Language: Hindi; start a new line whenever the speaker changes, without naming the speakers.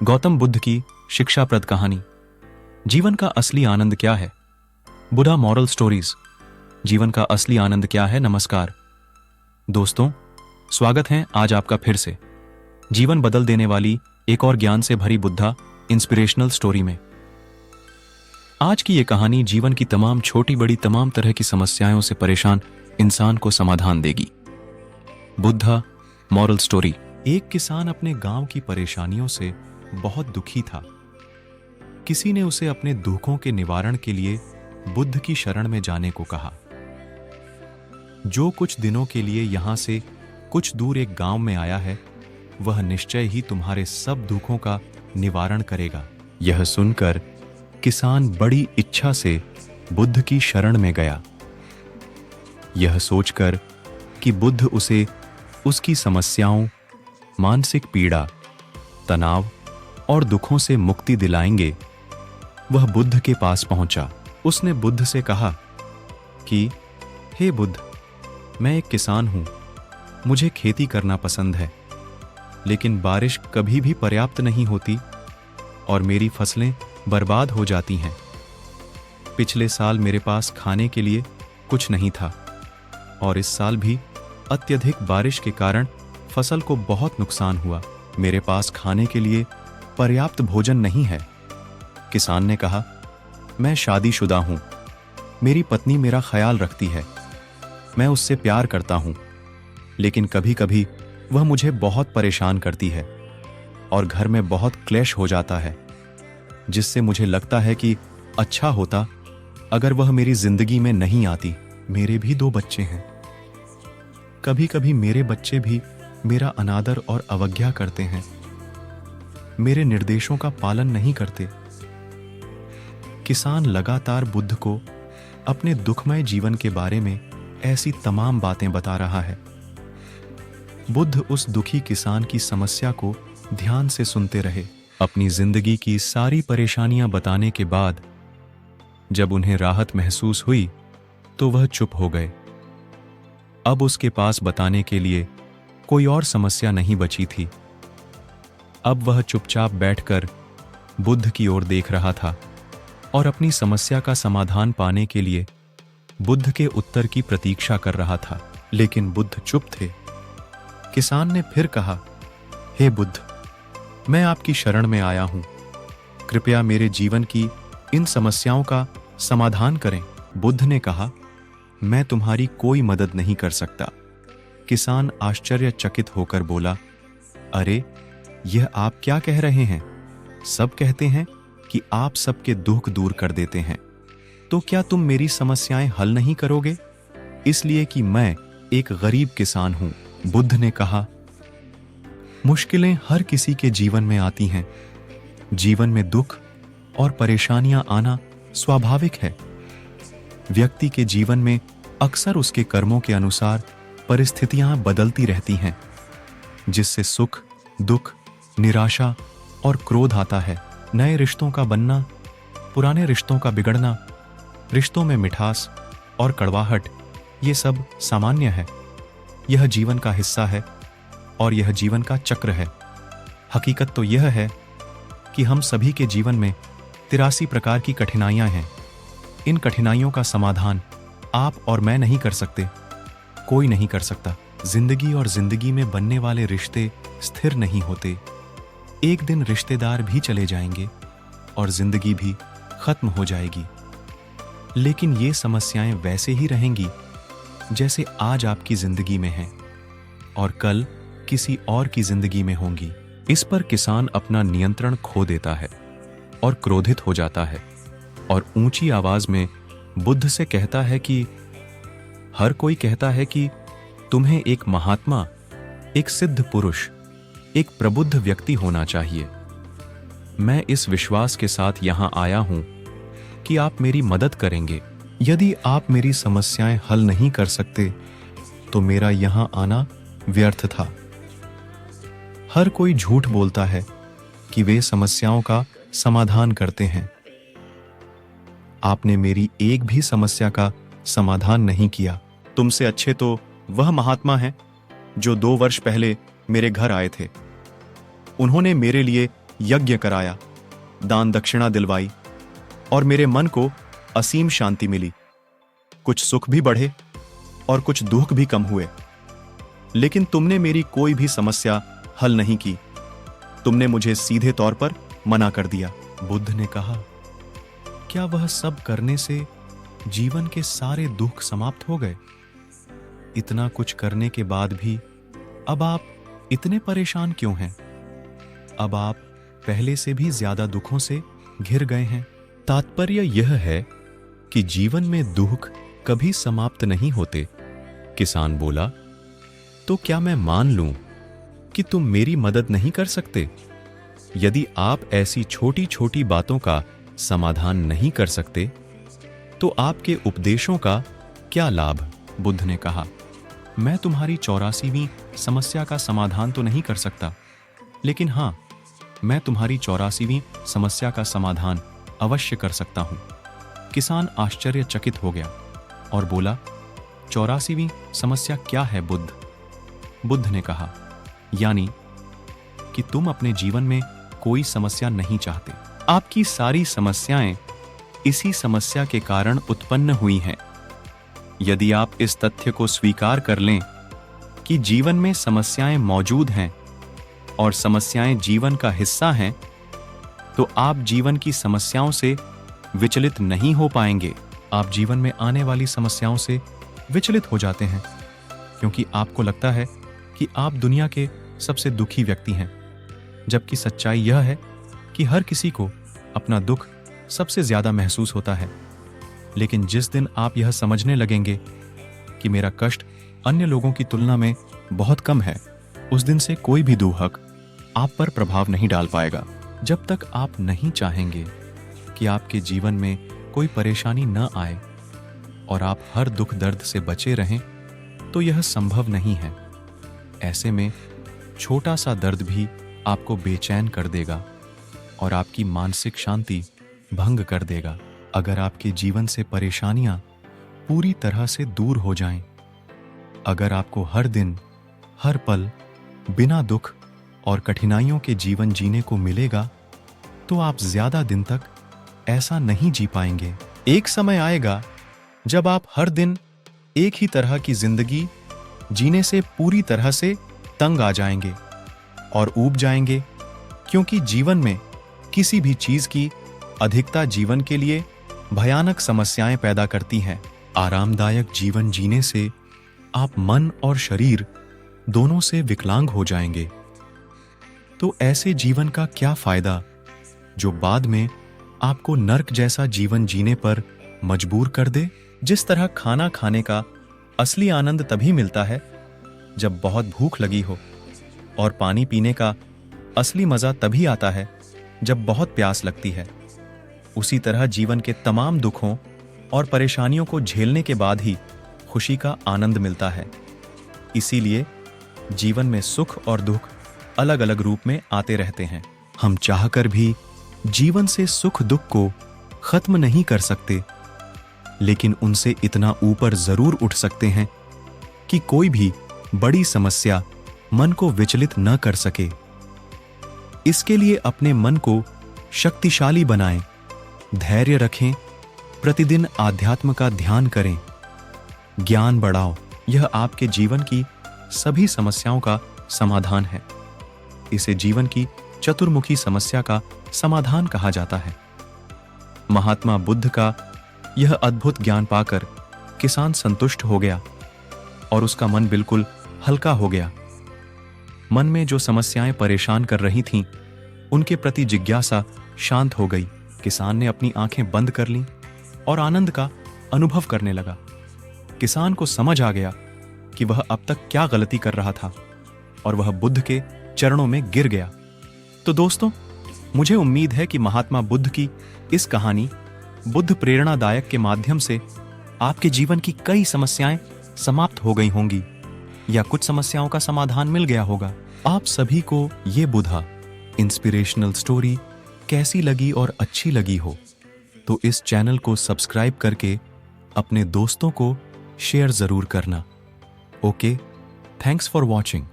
गौतम बुद्ध की शिक्षाप्रद कहानी। जीवन का असली आनंद क्या है? Buddha moral stories. जीवन का असली आनंद क्या है? नमस्कार दोस्तों, स्वागत है आज आपका फिर से जीवन बदल देने वाली एक और ज्ञान से भरी बुद्धा इंस्पिरेशनल स्टोरी में। आज की ये कहानी जीवन की तमाम छोटी बड़ी तमाम तरह की समस्याओं से परेशान इंसान को समाधान देगी। Buddha moral story. एक किसान अपने गांव की परेशानियों से बहुत दुखी था। किसी ने उसे अपने दुखों के निवारण के लिए बुद्ध की शरण में जाने को कहा, जो कुछ दिनों के लिए यहां से कुछ दूर एक गांव में आया है, वह निश्चय ही तुम्हारे सब दुखों का निवारण करेगा। यह सुनकर किसान बड़ी इच्छा से बुद्ध की शरण में गया, यह सोचकर कि बुद्ध उसे उसकी समस्याओं, मानसिक पीड़ा, तनाव और दुखों से मुक्ति दिलाएंगे। वह बुद्ध के पास पहुंचा। उसने बुद्ध से कहा कि हे बुद्ध, मैं एक किसान हूं, मुझे खेती करना पसंद है, लेकिन बारिश कभी भी पर्याप्त नहीं होती और मेरी फसलें बर्बाद हो जाती हैं। पिछले साल मेरे पास खाने के लिए कुछ नहीं था और इस साल भी अत्यधिक बारिश के कारण फसल को बहुत नुकसान हुआ। मेरे पास खाने के लिए पर्याप्त भोजन नहीं है। किसान ने कहा, मैं शादीशुदा हूं, मेरी पत्नी मेरा ख्याल रखती है, मैं उससे प्यार करता हूं, लेकिन कभी कभी वह मुझे बहुत परेशान करती है और घर में बहुत क्लेश हो जाता है, जिससे मुझे लगता है कि अच्छा होता अगर वह मेरी जिंदगी में नहीं आती। मेरे भी 2 बच्चे हैं। कभी कभी मेरे बच्चे भी मेरा अनादर और अवज्ञा करते हैं, मेरे निर्देशों का पालन नहीं करते। किसान लगातार बुद्ध को अपने दुखमय जीवन के बारे में ऐसी तमाम बातें बता रहा है। बुद्ध उस दुखी किसान की समस्या को ध्यान से सुनते रहे। अपनी जिंदगी की सारी परेशानियां बताने के बाद जब उन्हें राहत महसूस हुई तो वह चुप हो गए। अब उसके पास बताने के लिए कोई और समस्या नहीं बची थी। अब वह चुपचाप बैठकर बुद्ध की ओर देख रहा था और अपनी समस्या का समाधान पाने के लिए बुद्ध के उत्तर की प्रतीक्षा कर रहा था। लेकिन बुद्ध चुप थे। किसान ने फिर कहा, हे बुद्ध, मैं आपकी शरण में आया हूं, कृपया मेरे जीवन की इन समस्याओं का समाधान करें। बुद्ध ने कहा, मैं तुम्हारी कोई मदद नहीं कर सकता। किसान आश्चर्यचकित होकर बोला, अरे, यह आप क्या कह रहे हैं? सब कहते हैं कि आप सबके दुख दूर कर देते हैं, तो क्या तुम मेरी समस्याएं हल नहीं करोगे? इसलिए कि मैं एक गरीब किसान हूं। बुद्ध ने कहा, मुश्किलें हर किसी के जीवन में आती हैं। जीवन में दुख और परेशानियां आना स्वाभाविक है। व्यक्ति के जीवन में अक्सर उसके कर्मों के अनुसार परिस्थितियां बदलती रहती हैं, जिससे सुख, दुख, निराशा और क्रोध आता है। नए रिश्तों का बनना, पुराने रिश्तों का बिगड़ना, रिश्तों में मिठास और कड़वाहट, ये सब सामान्य है। यह जीवन का हिस्सा है और यह जीवन का चक्र है। हकीकत तो यह है कि हम सभी के जीवन में 83 प्रकार की कठिनाइयां हैं। इन कठिनाइयों का समाधान आप और मैं नहीं कर सकते, कोई नहीं कर सकता। जिंदगी और जिंदगी में बनने वाले रिश्ते स्थिर नहीं होते। एक दिन रिश्तेदार भी चले जाएंगे और जिंदगी भी खत्म हो जाएगी। लेकिन ये समस्याएं वैसे ही रहेंगी जैसे आज आपकी जिंदगी में हैं और कल किसी और की जिंदगी में होंगी। इस पर किसान अपना नियंत्रण खो देता है और क्रोधित हो जाता है और ऊंची आवाज में बुद्ध से कहता है कि हर कोई कहता है कि तुम्हें एक महात्मा, एक सिद्ध पुरुष, एक प्रबुद्ध व्यक्ति होना चाहिए। मैं इस विश्वास के साथ यहां आया हूं कि आप मेरी मदद करेंगे। यदि आप मेरी समस्याएं हल नहीं कर सकते तो मेरा यहां आना व्यर्थ था। हर कोई झूठ बोलता है कि वे समस्याओं का समाधान करते हैं। आपने मेरी एक भी समस्या का समाधान नहीं किया। तुमसे अच्छे तो वह महात्मा हैं जो 2 वर्ष पहले मेरे घर आए थे। उन्होंने मेरे लिए यज्ञ कराया, दान दक्षिणा दिलवाई और मेरे मन को असीम शांति मिली। कुछ सुख भी बढ़े और कुछ दुख भी कम हुए, लेकिन तुमने मेरी कोई भी समस्या हल नहीं की। तुमने मुझे सीधे तौर पर मना कर दिया। बुद्ध ने कहा, क्या वह सब करने से जीवन के सारे दुख समाप्त हो गए? इतना कुछ करने के बाद भी अब आप इतने परेशान क्यों हैं? अब आप पहले से भी ज्यादा दुखों से घिर गए हैं। तात्पर्य यह है कि जीवन में दुख कभी समाप्त नहीं होते। किसान बोला, तो क्या मैं मान लूं कि तुम मेरी मदद नहीं कर सकते? यदि आप ऐसी छोटी छोटी बातों का समाधान नहीं कर सकते तो आपके उपदेशों का क्या लाभ? बुद्ध ने कहा, मैं तुम्हारी 84वीं समस्या का समाधान तो नहीं कर सकता, लेकिन हां, मैं तुम्हारी 84वीं समस्या का समाधान अवश्य कर सकता हूं। किसान आश्चर्यचकित हो गया और बोला, 84वीं समस्या क्या है बुद्ध? बुद्ध ने कहा, यानी कि तुम अपने जीवन में कोई समस्या नहीं चाहते। आपकी सारी समस्याएं इसी समस्या के कारण उत्पन्न हुई हैं। यदि आप इस तथ्य को स्वीकार कर लें कि जीवन में समस्याएं मौजूद हैं और समस्याएं जीवन का हिस्सा हैं, तो आप जीवन की समस्याओं से विचलित नहीं हो पाएंगे। आप जीवन में आने वाली समस्याओं से विचलित हो जाते हैं क्योंकि आपको लगता है कि आप दुनिया के सबसे दुखी व्यक्ति हैं, जबकि सच्चाई यह है कि हर किसी को अपना दुख सबसे ज्यादा महसूस होता है। लेकिन जिस दिन आप यह समझने लगेंगे कि मेरा कष्ट अन्य लोगों की तुलना में बहुत कम है, उस दिन से कोई भी दुहक आप पर प्रभाव नहीं डाल पाएगा। जब तक आप नहीं चाहेंगे कि आपके जीवन में कोई परेशानी न आए और आप हर दुख दर्द से बचे रहें, तो यह संभव नहीं है। ऐसे में छोटा सा दर्द भी आपको बेचैन कर देगा और आपकी मानसिक शांति भंग कर देगा। अगर आपके जीवन से परेशानियां पूरी तरह से दूर हो जाएं, अगर आपको हर दिन हर पल बिना दुख और कठिनाइयों के जीवन जीने को मिलेगा, तो आप ज्यादा दिन तक ऐसा नहीं जी पाएंगे। एक समय आएगा जब आप हर दिन एक ही तरह की जिंदगी जीने से पूरी तरह से तंग आ जाएंगे और ऊब जाएंगे, क्योंकि जीवन में किसी भी चीज की अधिकता जीवन के लिए भयानक समस्याएं पैदा करती हैं। आरामदायक जीवन जीने से आप मन और शरीर दोनों से विकलांग हो जाएंगे। तो ऐसे जीवन का क्या फायदा जो बाद में आपको नर्क जैसा जीवन जीने पर मजबूर कर दे? जिस तरह खाना खाने का असली आनंद तभी मिलता है जब बहुत भूख लगी हो, और पानी पीने का असली मजा तभी आता है जब बहुत प्यास लगती है, उसी तरह जीवन के तमाम दुखों और परेशानियों को झेलने के बाद ही खुशी का आनंद मिलता है। इसीलिए जीवन में सुख और दुख अलग अलग रूप में आते रहते हैं। हम चाहकर भी जीवन से सुख दुख को खत्म नहीं कर सकते, लेकिन उनसे इतना ऊपर जरूर उठ सकते हैं कि कोई भी बड़ी समस्या मन को विचलित न कर सके। इसके लिए अपने मन को शक्तिशाली बनाएं, धैर्य रखें, प्रतिदिन आध्यात्म का ध्यान करें, ज्ञान बढ़ाओ। यह आपके जीवन की सभी समस्याओं का समाधान है। इसे जीवन की चतुर्मुखी समस्या का समाधान कहा जाता है। महात्मा बुद्ध का यह अद्भुत ज्ञान पाकर किसान संतुष्ट हो गया और उसका मन बिल्कुल हल्का हो गया। मन में जो समस्याएं परेशान कर रही थीं, उनके प्रति जिज्ञासा शांत हो गई। किसान ने अपनी आंखें बंद कर लीं और आनंद का अनुभव करने लगा। किसान को समझ आ गया कि वह अब तक क्या गलती कर रहा था और वह बुद्ध के चरणों में गिर गया। तो दोस्तों, मुझे उम्मीद है कि महात्मा बुद्ध की इस कहानी बुद्ध प्रेरणादायक के माध्यम से आपके जीवन की कई समस्याएं समाप्त हो गई होंगी या कुछ समस्याओं का समाधान मिल गया होगा। आप सभी को ये बुद्धा इंस्पिरेशनल स्टोरी कैसी लगी और अच्छी लगी हो तो इस चैनल को सब्सक्राइब करके अपने दोस्तों को शेयर जरूर करना। Okay, thanks for watching.